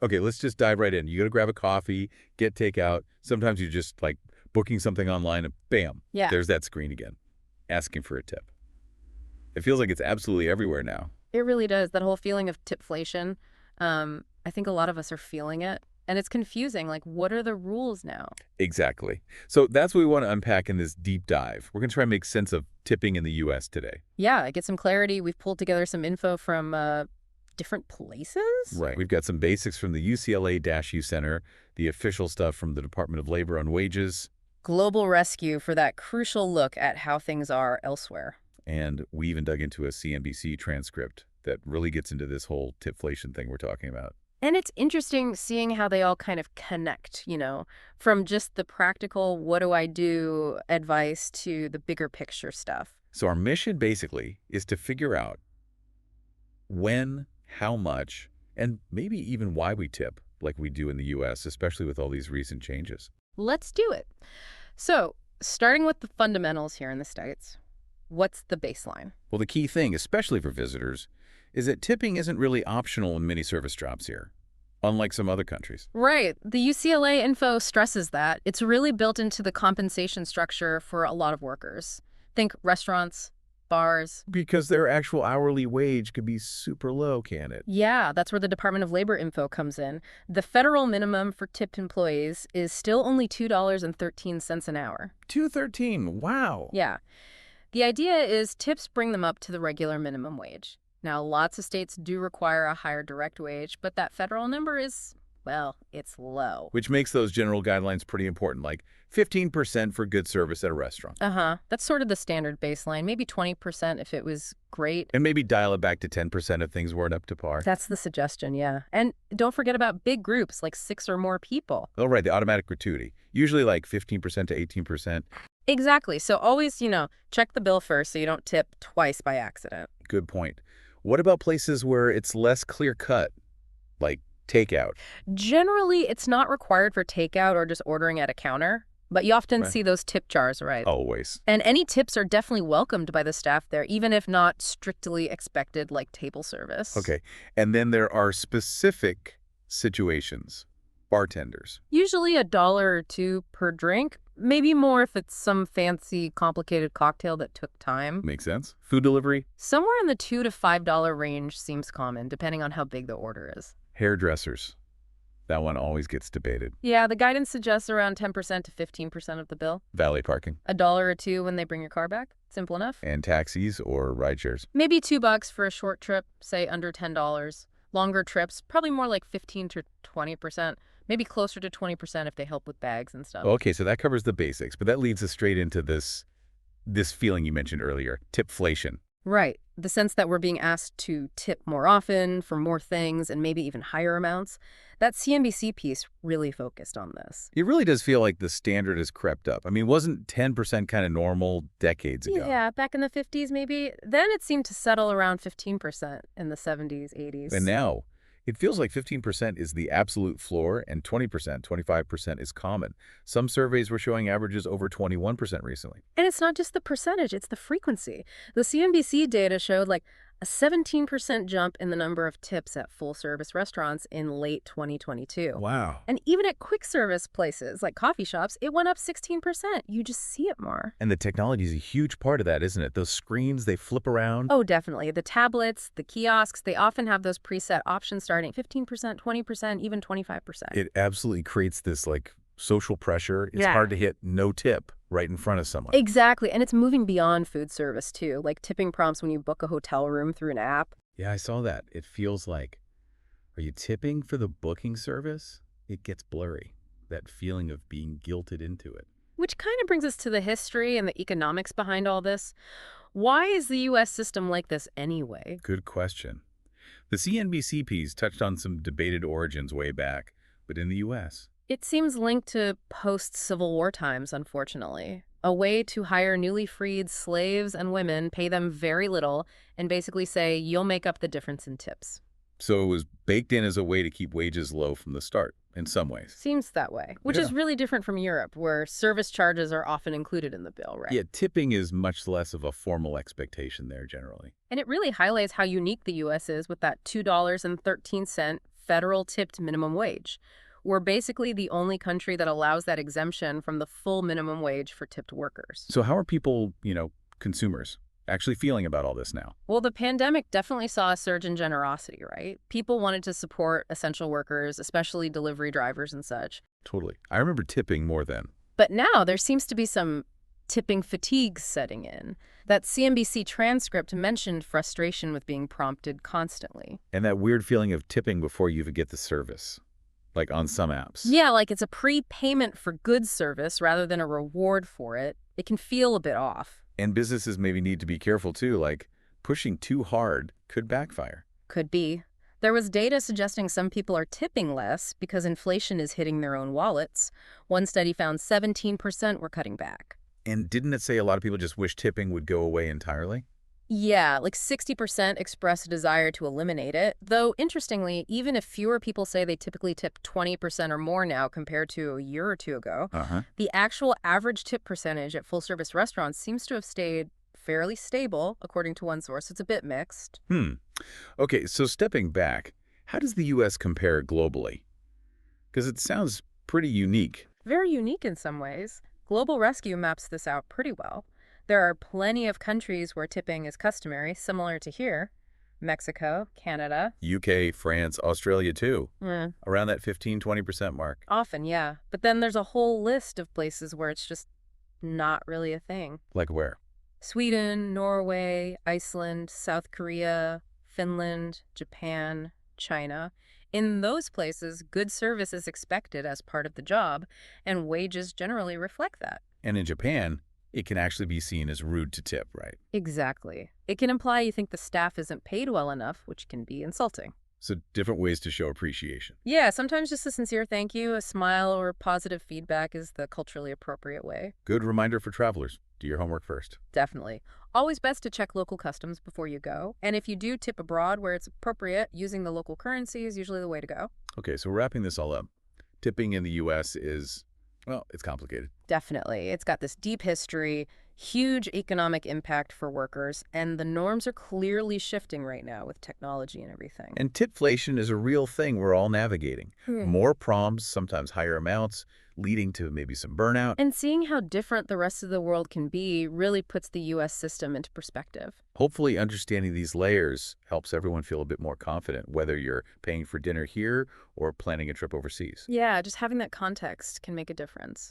Okay, let's just dive right in. You go to grab a coffee, get takeout. Sometimes you just like booking something online and bam, Yeah. there's that screen again, asking for a tip. It feels like it's absolutely everywhere now. It really does. That whole feeling of tipflation, I think a lot of us are feeling it. And it's confusing. Like, what are the rules now? Exactly. So that's what we want to unpack in this deep dive. We're going to try and make sense of tipping in the U.S. today. Yeah, get some clarity. We've pulled together some info from different places. Right. We've got some basics from the UCLA-U Center, the official stuff from the Department of Labor on wages. Global rescue for that crucial look at how things are elsewhere. And we even dug into a CNBC transcript that really gets into this whole tipflation thing we're talking about. And it's interesting seeing how they all kind of connect, from just the practical, what do I do advice to the bigger picture stuff. So our mission basically is to figure out when, how much, and maybe even why we tip like we do in the U.S., especially with all these recent changes. Let's do it. So, starting with the fundamentals here in the States, what's the baseline? Well, the key thing, especially for visitors, is that tipping isn't really optional in many service jobs here, unlike some other countries. Right. The UCLA info stresses that. It's really built into the compensation structure for a lot of workers. Think restaurants, bars. Because their actual hourly wage could be super low, can it? Yeah, that's where the Department of Labor info comes in. The federal minimum for tipped employees is still only $2.13 an hour. $2.13, wow. Yeah. The idea is tips bring them up to the regular minimum wage. Now, lots of states do require a higher direct wage, but that federal number is, well, it's low. Which makes those general guidelines pretty important, like 15% for good service at a restaurant. That's sort of the standard baseline, maybe 20% if it was great. And maybe dial it back to 10% if things weren't up to par. That's the suggestion, yeah. And don't forget about big groups, like 6 or more people. Oh, right, the automatic gratuity. Usually like 15% to 18%. Exactly. So always, check the bill first so you don't tip twice by accident. Good point. What about places where it's less clear-cut, like takeout? Generally, it's not required for takeout or just ordering at a counter, but you often see those tip jars, right? Always. And any tips are definitely welcomed by the staff there, even if not strictly expected, like table service. Okay. And then there are specific situations. Bartenders. Usually $1 or $2 per drink. Maybe more if it's some fancy, complicated cocktail that took time. Makes sense. Food delivery? Somewhere in the $2 to $5 range seems common, depending on how big the order is. Hairdressers. That one always gets debated. Yeah, the guidance suggests around 10% to 15% of the bill. Valet parking. $1 or $2 when they bring your car back. Simple enough. And taxis or ride shares. Maybe $2 for a short trip, say under $10. Longer trips, probably more like 15 to 20%. Maybe closer to 20% if they help with bags and stuff. Okay, so that covers the basics, but that leads us straight into this feeling you mentioned earlier, tipflation. Right. The sense that we're being asked to tip more often for more things and maybe even higher amounts. That CNBC piece really focused on this. It really does feel like the standard has crept up. I mean, wasn't 10% kind of normal decades ago? Yeah, back in the 50s maybe. Then it seemed to settle around 15% in the 70s, 80s. And now, it feels like 15% is the absolute floor and 20%, 25% is common. Some surveys were showing averages over 21% recently. And it's not just the percentage, it's the frequency. The CNBC data showed like a 17% jump in the number of tips at full-service restaurants in late 2022. Wow. And even at quick-service places like coffee shops, it went up 16%. You just see it more. And the technology is a huge part of that, isn't it? Those screens, they flip around. Oh, definitely. The tablets, the kiosks, they often have those preset options starting 15%, 20%, even 25%. It absolutely creates this like social pressure. It's hard to hit no tip right in front of someone. Exactly. And it's moving beyond food service, too, like tipping prompts when you book a hotel room through an app. Yeah, I saw that. It feels like, are you tipping for the booking service? It gets blurry, that feeling of being guilted into it. Which kind of brings us to the history and the economics behind all this. Why is the U.S. system like this anyway? Good question. The CNBC piece touched on some debated origins way back, but in the U.S., it seems linked to post-Civil War times, unfortunately. A way to hire newly freed slaves and women, pay them very little, and basically say, you'll make up the difference in tips. So it was baked in as a way to keep wages low from the start, in some ways. Seems that way, which is really different from Europe, where service charges are often included in the bill, right? Yeah, tipping is much less of a formal expectation there, generally. And it really highlights how unique the U.S. is with that $2.13 federal tipped minimum wage. We're basically the only country that allows that exemption from the full minimum wage for tipped workers. So how are people, consumers, actually feeling about all this now? Well, the pandemic definitely saw a surge in generosity, right? People wanted to support essential workers, especially delivery drivers and such. Totally. I remember tipping more then. But now there seems to be some tipping fatigue setting in. That CNBC transcript mentioned frustration with being prompted constantly. And that weird feeling of tipping before you even get the service, like on some apps. Yeah, like it's a prepayment for good service rather than a reward for it. It can feel a bit off. And businesses maybe need to be careful too, like pushing too hard could backfire. Could be. There was data suggesting some people are tipping less because inflation is hitting their own wallets. One study found 17% were cutting back. And didn't it say a lot of people just wish tipping would go away entirely? Yeah, like 60% expressed a desire to eliminate it. Though, interestingly, even if fewer people say they typically tip 20% or more now compared to a year or two ago, the actual average tip percentage at full-service restaurants seems to have stayed fairly stable, according to one source. It's a bit mixed. Okay, so stepping back, how does the U.S. compare globally? Because it sounds pretty unique. Very unique in some ways. Global Rescue maps this out pretty well. There are plenty of countries where tipping is customary, similar to here. Mexico, Canada. UK, France, Australia too. Mm. Around that 15–20% mark. Often, yeah. But then there's a whole list of places where it's just not really a thing. Like where? Sweden, Norway, Iceland, South Korea, Finland, Japan, China. In those places, good service is expected as part of the job, and wages generally reflect that. And in Japan, it can actually be seen as rude to tip, right? Exactly. It can imply you think the staff isn't paid well enough, which can be insulting. So different ways to show appreciation. Yeah, sometimes just a sincere thank you, a smile, or positive feedback is the culturally appropriate way. Good reminder for travelers. Do your homework first. Definitely. Always best to check local customs before you go. And if you do tip abroad where it's appropriate, using the local currency is usually the way to go. Okay, so wrapping this all up, tipping in the U.S. is, well, it's complicated. Definitely. It's got this deep history, huge economic impact for workers, and the norms are clearly shifting right now with technology and everything. And tipflation is a real thing we're all navigating. More proms, sometimes higher amounts, leading to maybe some burnout. And seeing how different the rest of the world can be really puts the U.S. system into perspective. Hopefully understanding these layers helps everyone feel a bit more confident, whether you're paying for dinner here or planning a trip overseas. Yeah, just having that context can make a difference.